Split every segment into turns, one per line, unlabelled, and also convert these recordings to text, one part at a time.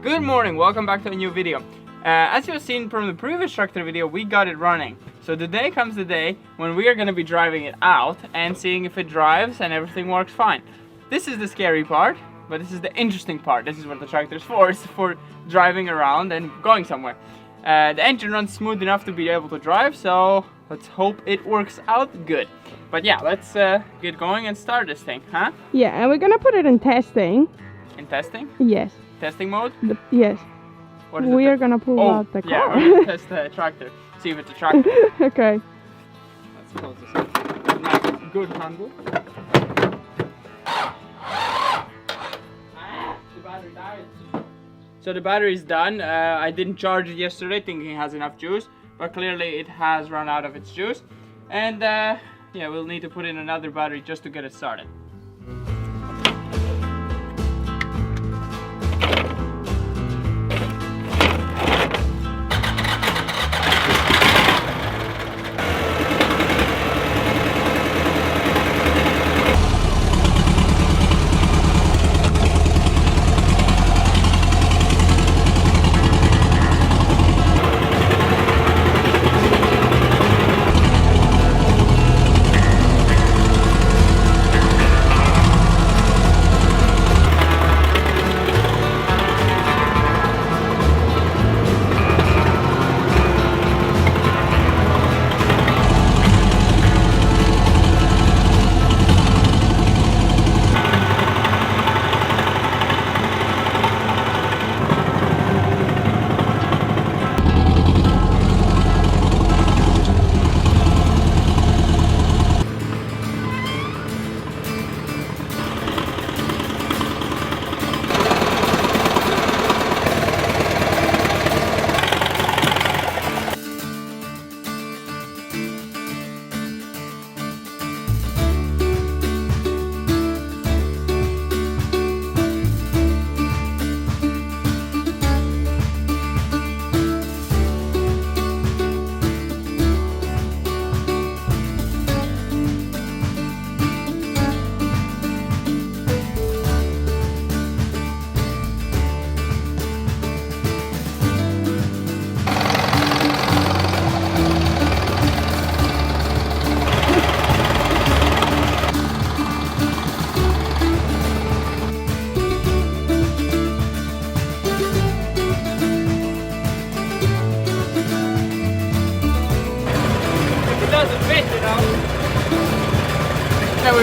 Good morning, welcome back to a new video. As you have seen from the previous tractor video, we got it running. So today comes the day when we are going to be driving it out and seeing if it drives and everything works fine. This is the scary part, but this is the interesting part. This is what the tractor is for. It's for driving around and going somewhere. The engine runs smooth enough to be able to drive, so let's hope it works out good. But yeah, let's get going and start this thing, huh?
Yeah, and we're gonna put it in testing.
In testing?
Yes.
Testing mode?
Yes.
What is
we are gonna pull out the car.
Yeah, we're gonna test the tractor. See if it's a tractor.
Okay.
Let's close this up. Nice, good handle. The battery died. So the battery is done. I didn't charge it yesterday thinking it has enough juice, but clearly it has run out of its juice. And yeah, we'll need to put in another battery just to get it started.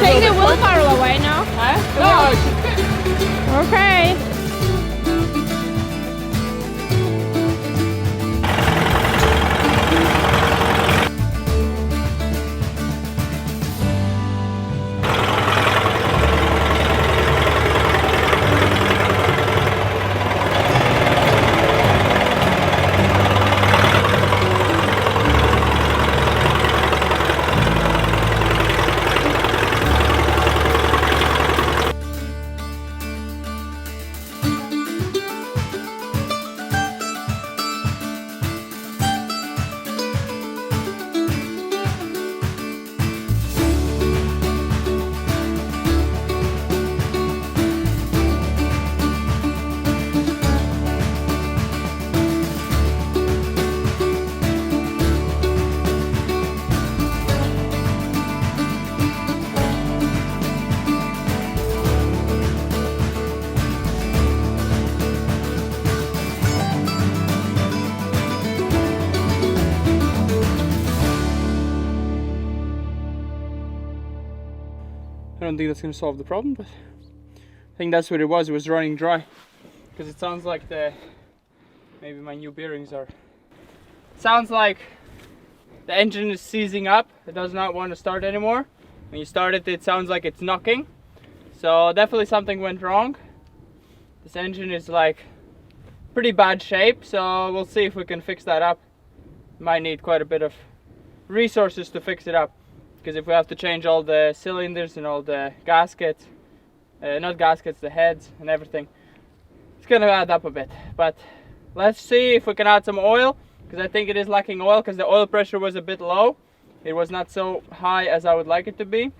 Take the wheelbarrow away now.
Huh? No,
okay.
I don't think that's going to solve the problem, but I think that's what it was running dry. Because it sounds like maybe my new bearings are... Sounds like the engine is seizing up, it does not want to start anymore. When you start it, it sounds like it's knocking. So definitely something went wrong. This engine is like pretty bad shape, so we'll see if we can fix that up. Might need quite a bit of resources to fix it up. Because if we have to change all the cylinders and all the gaskets, not gaskets, the heads and everything, it's gonna add up a bit. But let's see if we can add some oil, because I think it is lacking oil because the oil pressure was a bit low. It was not so high as I would like it to be,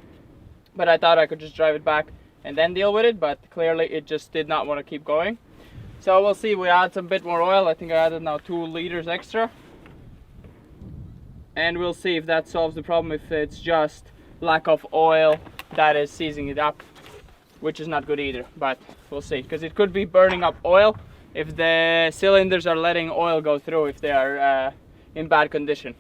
but I thought I could just drive it back and then deal with it, but clearly it just did not want to keep going. So we'll see, we add some bit more oil. I think I added now 2 liters extra. And we'll see if that solves the problem, if it's just lack of oil that is seizing it up, which is not good either, but we'll see. Because it could be burning up oil if the cylinders are letting oil go through, if they are in bad condition.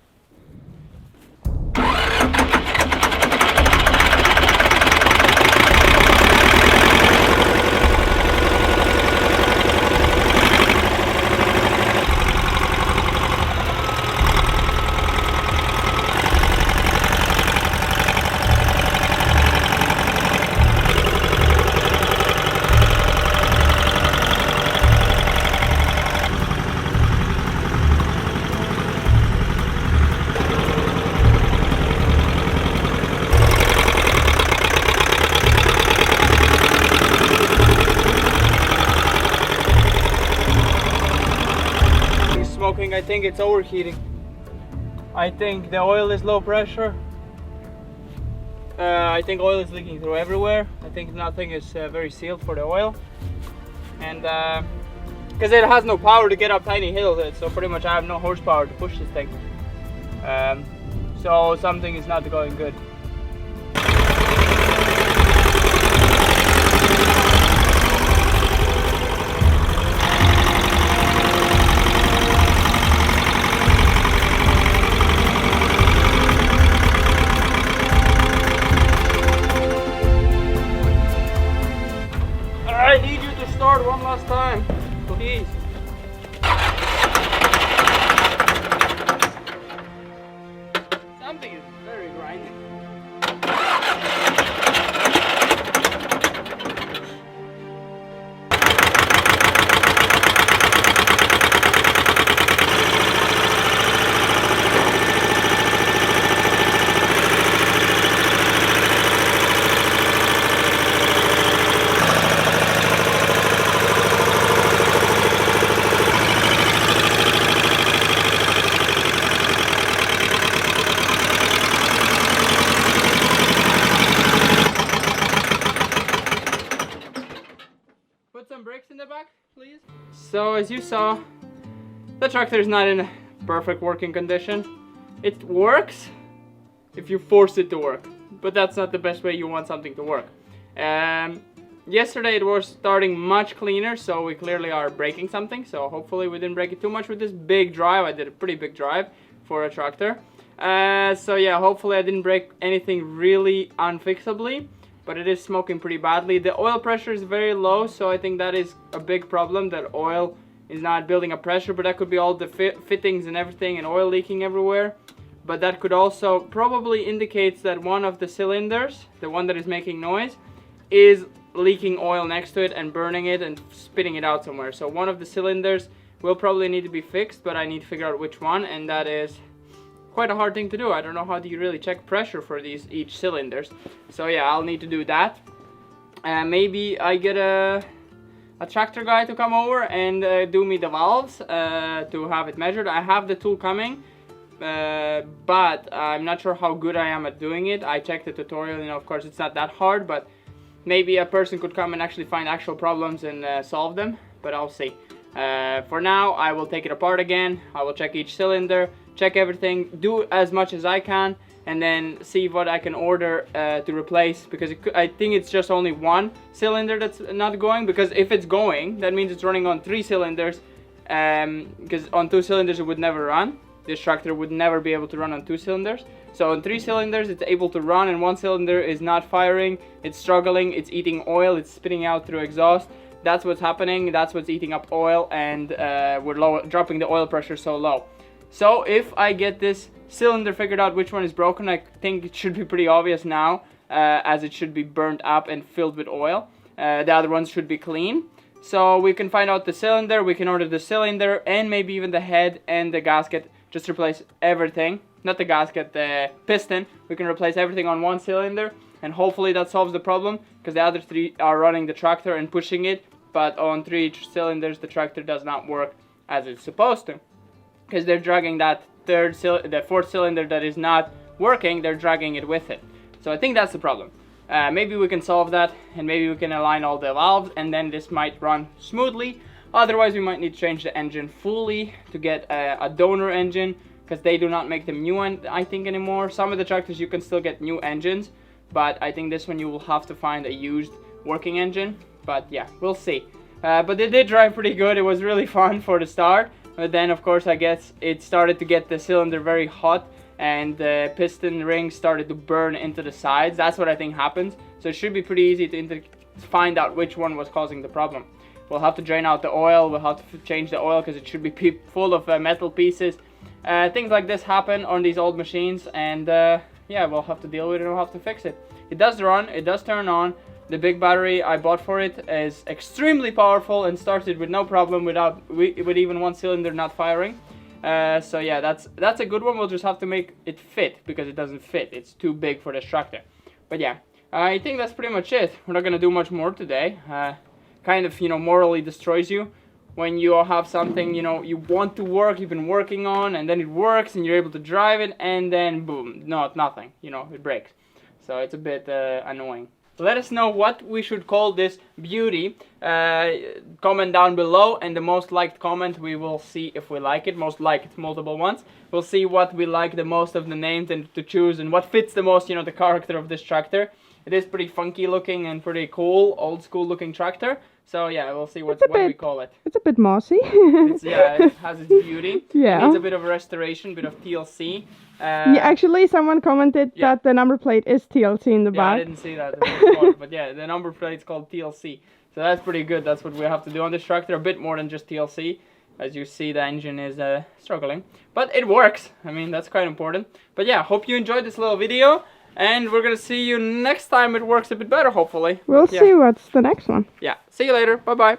I think it's overheating. I think the oil is low pressure. I think oil is leaking through everywhere. I think nothing is very sealed for the oil. And because it has no power to get up tiny hills, so pretty much I have no horsepower to push this thing. So something is not going good. I need you to start one last time, please. Something is very grinding. Brakes in the back, please. So as you saw, the tractor is not in a perfect working condition. It works if you force it to work, but that's not the best way you want something to work. Yesterday it was starting much cleaner, so we clearly are breaking something. So hopefully we didn't break it too much with this big drive. I did a pretty big drive for a tractor. So yeah, hopefully I didn't break anything really unfixably. But it is smoking pretty badly. The oil pressure is very low, so I think that is a big problem, that oil is not building up pressure, but that could be all the fittings and everything and oil leaking everywhere. But that could also probably indicates that one of the cylinders, the one that is making noise, is leaking oil next to it and burning it and spitting it out somewhere. So one of the cylinders will probably need to be fixed, but I need to figure out which one, and that is quite a hard thing to do. I don't know how do you really check pressure for each cylinders. So yeah, I'll need to do that. Maybe I get a tractor guy to come over and do me the valves to have it measured. I have the tool coming, but I'm not sure how good I am at doing it. I checked the tutorial, of course it's not that hard, but maybe a person could come and actually find actual problems and solve them, but I'll see. For now, I will take it apart again. I will check each cylinder, check everything, do as much as I can, and then see what I can order to replace, because I think it's just only one cylinder that's not going, because if it's going, that means it's running on 3 cylinders, because on 2 cylinders it would never run. This tractor would never be able to run on 2 cylinders. So on 3 cylinders it's able to run, and 1 cylinder is not firing, it's struggling, it's eating oil, it's spitting out through exhaust. That's what's happening, that's what's eating up oil, and we're dropping the oil pressure so low. So if I get this cylinder figured out which one is broken, I think it should be pretty obvious now, as it should be burnt up and filled with oil. The other ones should be clean. So we can find out the cylinder, we can order the cylinder, and maybe even the head and the gasket. Just replace everything, not the gasket, the piston. We can replace everything on 1 cylinder, and hopefully that solves the problem, because the other 3 are running the tractor and pushing it, but on 3 cylinders the tractor does not work as it's supposed to, because they're dragging that the 4th cylinder that is not working, they're dragging it with it. So I think that's the problem. Maybe we can solve that, and maybe we can align all the valves, and then this might run smoothly. Otherwise we might need to change the engine fully to get a donor engine, because they do not make them new, I think, anymore. Some of the tractors you can still get new engines, but I think this one you will have to find a used working engine. But yeah, we'll see. But they did drive pretty good. It was really fun for the start, but then of course I guess it started to get the cylinder very hot and the piston rings started to burn into the sides. That's what I think happens. So it should be pretty easy to find out which one was causing the problem. We'll have to drain out the oil, we'll have to change the oil because it should be full of metal pieces. Things like this happen on these old machines, and yeah, we'll have to deal with it and we'll have to fix it. It does run, it does turn on. The big battery I bought for it is extremely powerful and started with no problem with even one cylinder not firing. So yeah, that's a good one. We'll just have to make it fit, because it doesn't fit. It's too big for this tractor. But yeah, I think that's pretty much it. We're not gonna do much more today. Kind of, morally destroys you when you have something, you want to work, you've been working on, and then it works and you're able to drive it, and then boom, nothing, it breaks. So it's a bit annoying. Let us know what we should call this beauty. Comment down below, and the most liked comment, we will see if we like it. Most liked, multiple ones. We'll see what we like the most of the names and to choose, and what fits the most, the character of this tractor. It is pretty funky looking and pretty cool, old school looking tractor. So yeah, we'll see what we call it.
It's a bit mossy.
Yeah, it has its beauty.
Yeah.
It needs a bit of a restoration, bit of TLC.
Yeah, actually someone commented that the number plate is TLC in the back.
I didn't see that before, but yeah, the number plate's called TLC. So that's pretty good. That's what we have to do on this tractor, a bit more than just TLC. As you see, the engine is struggling, but it works. I mean, that's quite important. But yeah, hope you enjoyed this little video, and we're gonna see you next time it works a bit better, hopefully.
We'll see what's the next one.
Yeah, see you later. Bye bye.